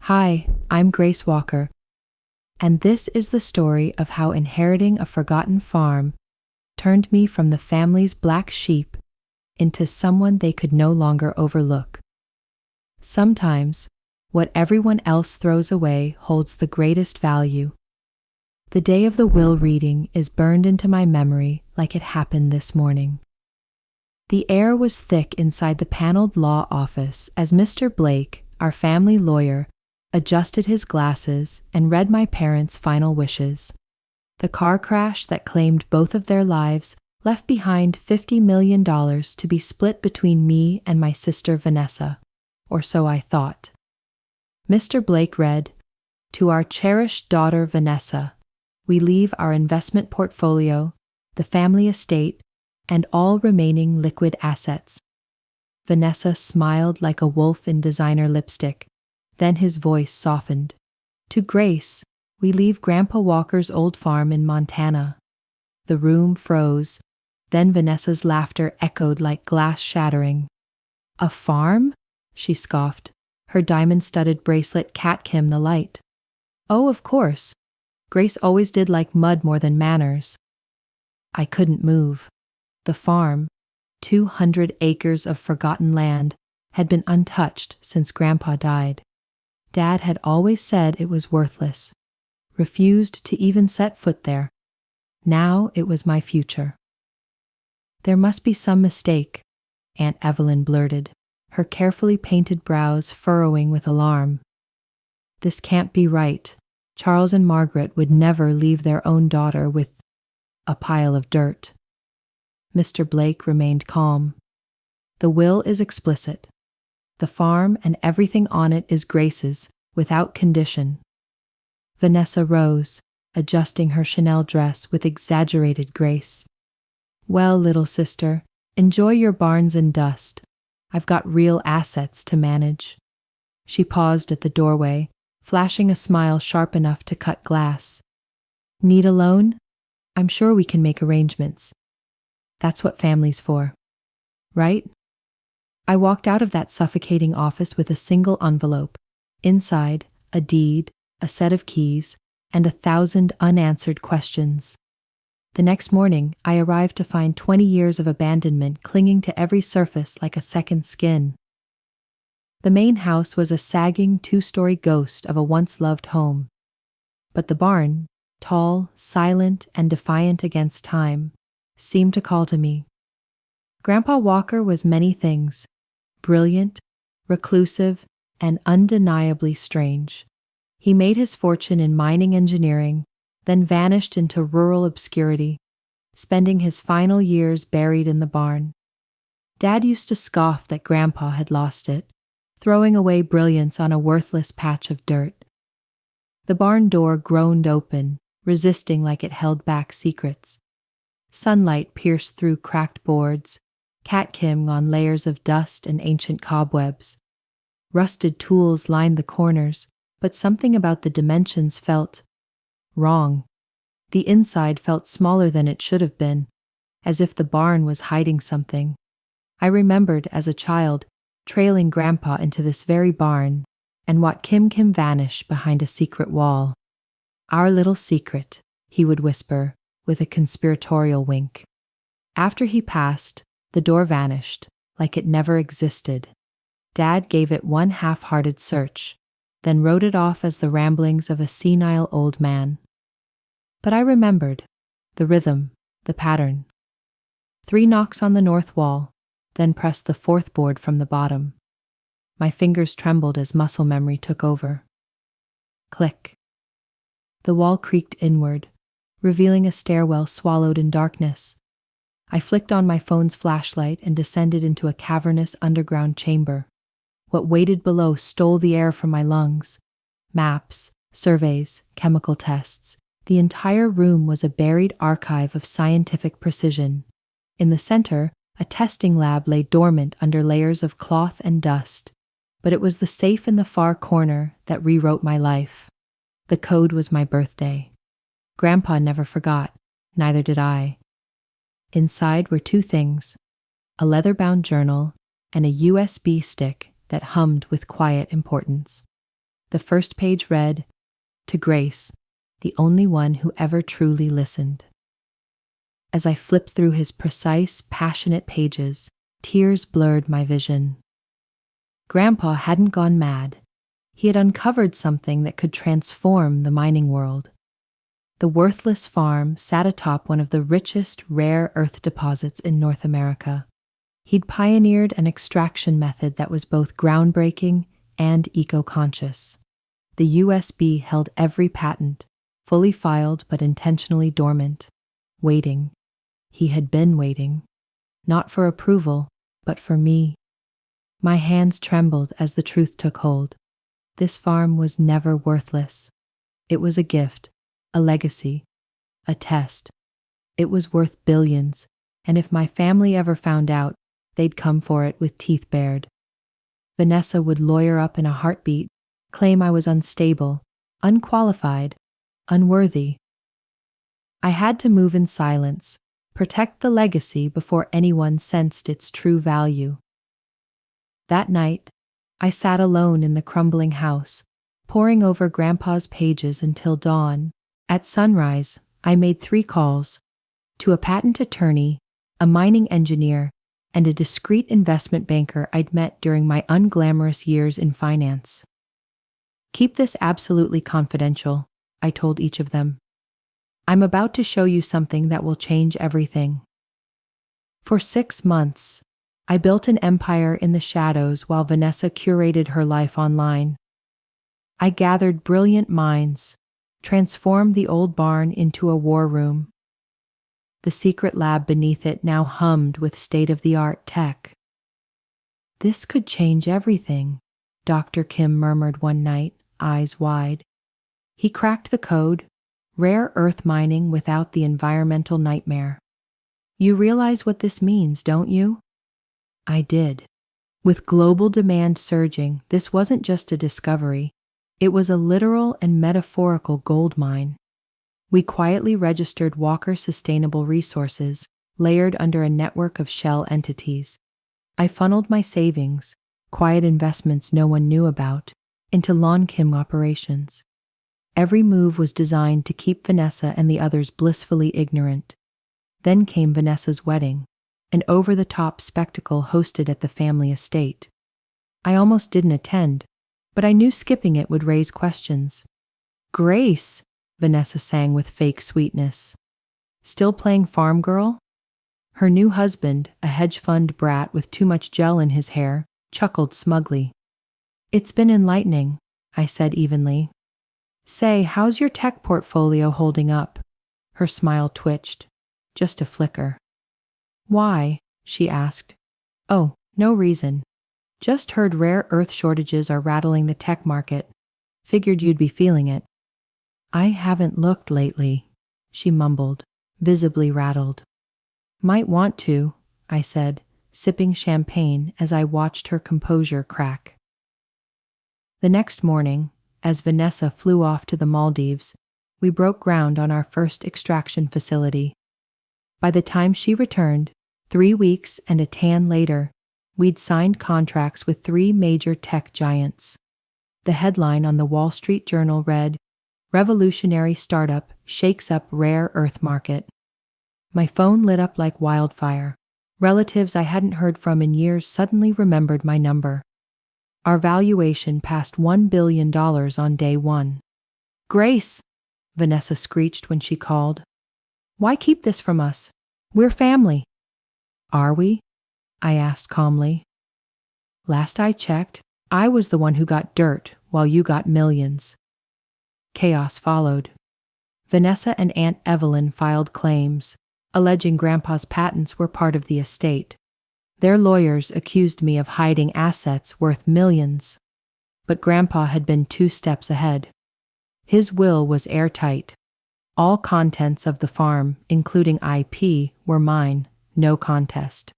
Hi, I'm Grace Walker, and this is the story of how inheriting a forgotten farm turned me from the family's black sheep into someone they could no longer overlook. Sometimes, what everyone else throws away holds the greatest value. The day of the will reading is burned into my memory like it happened this morning. The air was thick inside the paneled law office as Mr. Blake, our family lawyer, adjusted his glasses and read my parents' final wishes. The car crash that claimed both of their lives left behind $50 million to be split between me and my sister Vanessa, or so I thought. Mr. Blake read, "To our cherished daughter Vanessa, we leave our investment portfolio, the family estate, and all remaining liquid assets." Vanessa smiled like a wolf in designer lipstick. Then his voice softened. "To Grace, we leave Grandpa Walker's old farm in Montana." The room froze. Then Vanessa's laughter echoed like glass shattering. "A farm?" she scoffed, her diamond-studded bracelet catkim the light. "Oh, of course. Grace always did like mud more than manners." I couldn't move. The farm, 200 acres of forgotten land, had been untouched since Grandpa died. Dad had always said it was worthless, refused to even set foot there. Now it was my future. "There must be some mistake," Aunt Evelyn blurted, her carefully painted brows furrowing with alarm. "This can't be right. Charles and Margaret would never leave their own daughter with a pile of dirt." Mr. Blake remained calm. "The will is explicit. The farm and everything on it is Grace's, without condition." Vanessa rose, adjusting her Chanel dress with exaggerated grace. "Well, little sister, enjoy your barns and dust. I've got real assets to manage." She paused at the doorway, flashing a smile sharp enough to cut glass. "Need a loan? I'm sure we can make arrangements. That's what family's for. Right?" I walked out of that suffocating office with a single envelope. Inside, a deed, a set of keys, and 1,000 unanswered questions. The next morning, I arrived to find 20 years of abandonment clinging to every surface like a second skin. The main house was a sagging 2-story ghost of a once-loved home. But the barn, tall, silent, and defiant against time, seemed to call to me. Grandpa Walker was many things: brilliant, reclusive, and undeniably strange. He made his fortune in mining engineering, then vanished into rural obscurity, spending his final years buried in the barn. Dad used to scoff that Grandpa had lost it, throwing away brilliance on a worthless patch of dirt. The barn door groaned open, resisting like it held back secrets. Sunlight pierced through cracked boards, catkim on layers of dust and ancient cobwebs. Rusted tools lined the corners, but something about the dimensions felt wrong. The inside felt smaller than it should have been, as if the barn was hiding something. I remembered, as a child, trailing Grandpa into this very barn and watched Kim vanish behind a secret wall. "Our little secret," he would whisper, with a conspiratorial wink. After he passed, the door vanished, like it never existed. Dad gave it one half-hearted search, then wrote it off as the ramblings of a senile old man. But I remembered the rhythm, the pattern. 3 knocks on the north wall, then pressed the 4th board from the bottom. My fingers trembled as muscle memory took over. Click. The wall creaked inward, revealing a stairwell swallowed in darkness. I flicked on my phone's flashlight and descended into a cavernous underground chamber. What waited below stole the air from my lungs. Maps, surveys, chemical tests. The entire room was a buried archive of scientific precision. In the center, a testing lab lay dormant under layers of cloth and dust. But it was the safe in the far corner that rewrote my life. The code was my birthday. Grandpa never forgot, neither did I. Inside were 2 things: a leather-bound journal and a USB stick that hummed with quiet importance. The first page read, "To Grace, the only one who ever truly listened." As I flipped through his precise, passionate pages, tears blurred my vision. Grandpa hadn't gone mad. He had uncovered something that could transform the mining world. The worthless farm sat atop one of the richest rare earth deposits in North America. He'd pioneered an extraction method that was both groundbreaking and eco-conscious. The USB held every patent, fully filed but intentionally dormant, waiting. He had been waiting, not for approval, but for me. My hands trembled as the truth took hold. This farm was never worthless. It was a gift, a legacy, a test. It was worth billions, and if my family ever found out, they'd come for it with teeth bared. Vanessa would lawyer up in a heartbeat, claim I was unstable, unqualified, unworthy. I had to move in silence, protect the legacy before anyone sensed its true value. That night, I sat alone in the crumbling house, poring over Grandpa's pages until dawn. At sunrise, I made 3 calls to a patent attorney, a mining engineer, and a discreet investment banker I'd met during my unglamorous years in finance. "Keep this absolutely confidential," I told each of them. "I'm about to show you something that will change everything." For 6 months, I built an empire in the shadows while Vanessa curated her life online. I gathered brilliant minds, transformed the old barn into a war room. The secret lab beneath it now hummed with state-of-the-art tech. "This could change everything," Dr. Kim murmured one night, eyes wide. He cracked the code, rare earth mining without the environmental nightmare. "You realize what this means, don't you?" I did. With global demand surging, this wasn't just a discovery. It was a literal and metaphorical gold mine. We quietly registered Walker Sustainable Resources, layered under a network of shell entities. I funneled my savings, quiet investments no one knew about, into Lon Kim operations. Every move was designed to keep Vanessa and the others blissfully ignorant. Then came Vanessa's wedding, an over-the-top spectacle hosted at the family estate. I almost didn't attend, but I knew skipping it would raise questions. "Grace," Vanessa sang with fake sweetness. "Still playing farm girl?" Her new husband, a hedge fund brat with too much gel in his hair, chuckled smugly. "It's been enlightening," I said evenly. "Say, how's your tech portfolio holding up?" Her smile twitched. Just a flicker. "Why?" she asked. "Oh, no reason. Just heard rare earth shortages are rattling the tech market. Figured you'd be feeling it." "I haven't looked lately," she mumbled, visibly rattled. "Might want to," I said, sipping champagne as I watched her composure crack. The next morning, as Vanessa flew off to the Maldives, we broke ground on our first extraction facility. By the time she returned, 3 weeks and a tan later, we'd signed contracts with 3 major tech giants. The headline on the Wall Street Journal read, "Revolutionary Startup Shakes Up Rare Earth Market." My phone lit up like wildfire. Relatives I hadn't heard from in years suddenly remembered my number. Our valuation passed $1 billion on day 1. "Grace," Vanessa screeched when she called. "Why keep this from us? We're family." "Are we?" I asked calmly. "Last I checked, I was the one who got dirt while you got millions." Chaos followed. Vanessa and Aunt Evelyn filed claims, alleging Grandpa's patents were part of the estate. Their lawyers accused me of hiding assets worth millions. But Grandpa had been 2 steps ahead. His will was airtight. All contents of the farm, including IP, were mine, no contest.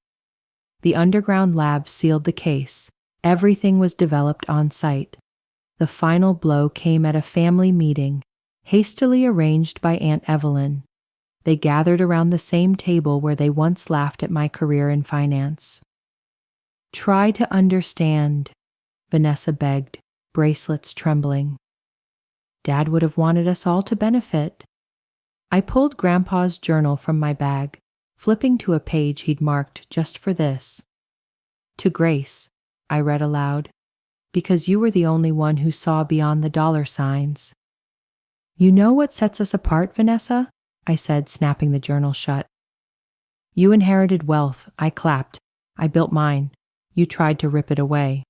The underground lab sealed the case. Everything was developed on site. The final blow came at a family meeting, hastily arranged by Aunt Evelyn. They gathered around the same table where they once laughed at my career in finance. "Try to understand," Vanessa begged, bracelets trembling. Dad would have wanted us all to benefit. I pulled Grandpa's journal from my bag, flipping to a page he'd marked just for this. To Grace, I read aloud, because you were the only one who saw beyond the dollar signs. You know what sets us apart, Vanessa? I said, snapping the journal shut. You inherited wealth, I clapped. I built mine. You tried to rip it away.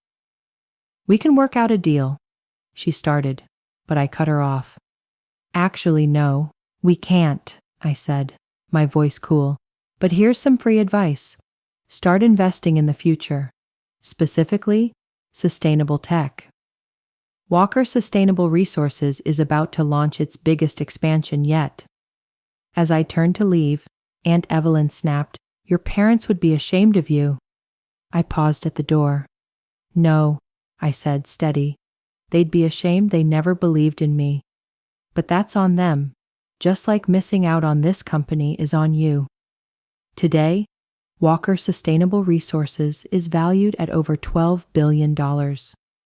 We can work out a deal, she started, but I cut her off. Actually, no, we can't, I said, my voice cool. But here's some free advice. Start investing in the future, specifically sustainable tech. Walker Sustainable Resources is about to launch its biggest expansion yet. As I turned to leave, Aunt Evelyn snapped, Your parents would be ashamed of you. I paused at the door. No, I said, steady. They'd be ashamed they never believed in me. But that's on them, just like missing out on this company is on you. Today, Walker Sustainable Resources is valued at over $12 billion.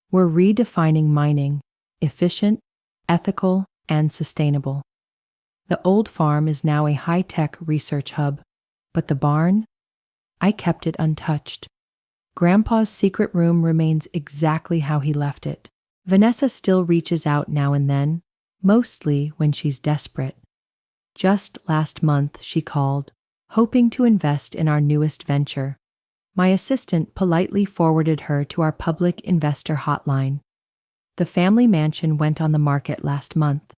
We're redefining mining, efficient, ethical, and sustainable. The old farm is now a high-tech research hub, but the barn? I kept it untouched. Grandpa's secret room remains exactly how he left it. Vanessa still reaches out now and then, mostly when she's desperate. Just last month she called, hoping to invest in our newest venture. My assistant politely forwarded her to our public investor hotline. The family mansion went on the market last month.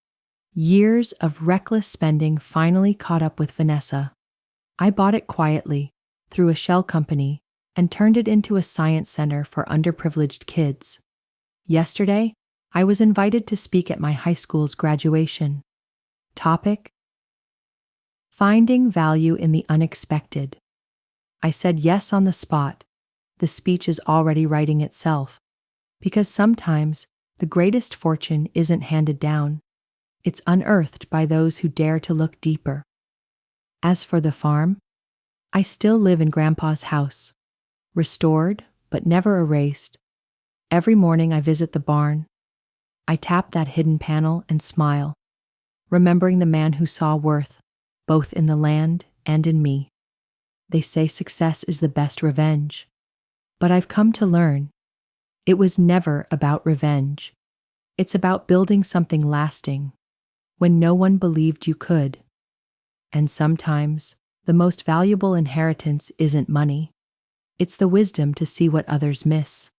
Years of reckless spending finally caught up with Vanessa. I bought it quietly, through a shell company, and turned it into a science center for underprivileged kids. Yesterday, I was invited to speak at my high school's graduation. Topic: Finding value in the unexpected. I said yes on the spot. The speech is already writing itself. Because sometimes the greatest fortune isn't handed down. It's unearthed by those who dare to look deeper. As for the farm, I still live in Grandpa's house, restored but never erased. Every morning I visit the barn. I tap that hidden panel and smile, remembering the man who saw worth, both in the land and in me. They say success is the best revenge, but I've come to learn it was never about revenge. It's about building something lasting when no one believed you could. And sometimes the most valuable inheritance isn't money. It's the wisdom to see what others miss.